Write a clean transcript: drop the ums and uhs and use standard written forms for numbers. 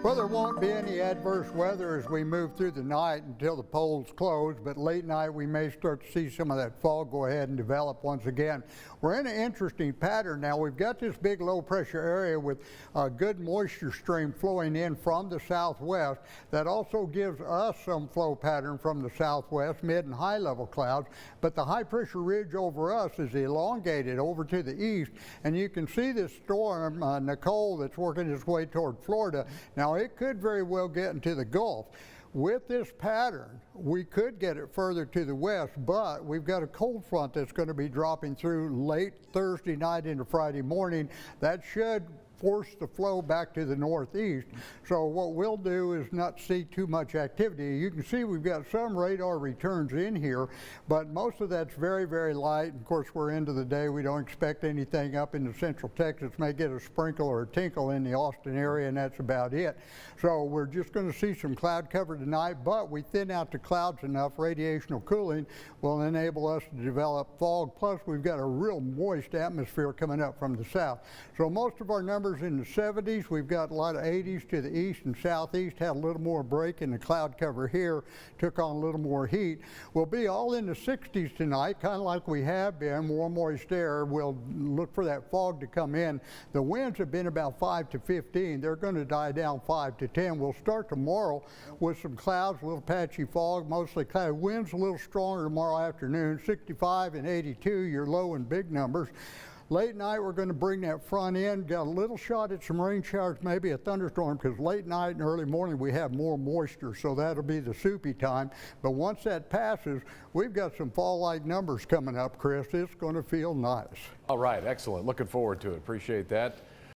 Well, there won't be any adverse weather as we move through the night until the polls close, but late night we may start to see some of that fog go ahead and develop once again. We're in an interesting pattern now. We've got this big low pressure area with a good moisture stream flowing in from the southwest. That also gives us some flow pattern from the southwest, mid and high level clouds, but the high pressure ridge over us is elongated over to the east, and you can see this storm, Nicole, that's working its way toward Florida. Now, it could very well get into the Gulf. With this pattern, we could get it further to the west, but we've got a cold front that's going to be dropping through late Thursday night into Friday morning. That should force the flow back to the northeast. So what we'll do is not see too much activity. You can see we've got some radar returns in here, but most of that's very, very light. Of course, we're into the day. We don't expect anything up into central Texas. May get a sprinkle or a tinkle in the Austin area, and that's about it. So we're just going to see some cloud cover tonight, but we thin out the clouds enough. Radiational cooling will enable us to develop fog. Plus, we've got a real moist atmosphere coming up from the south. So most of our numbers in the 70s. We've got a lot of 80s to the east and southeast. Had a little more break in the cloud cover here. Took on a little more heat. We'll be all in the 60s tonight, kind of like we have been. Warm, moist air. We'll look for that fog to come in. The winds have been about 5 to 15. They're going to die down 5 to 10. We'll start tomorrow with some clouds, a little patchy fog, mostly cloud. Winds a little stronger tomorrow afternoon. 65 and 82, your low and big numbers. Late night, we're going to bring that front in. Got a little shot at some rain showers, maybe a thunderstorm, because late night and early morning we have more moisture, so that'll be the soupy time. But once that passes, we've got some fall-like numbers coming up, Chris. It's going to feel nice. All right, excellent. Looking forward to it. Appreciate that.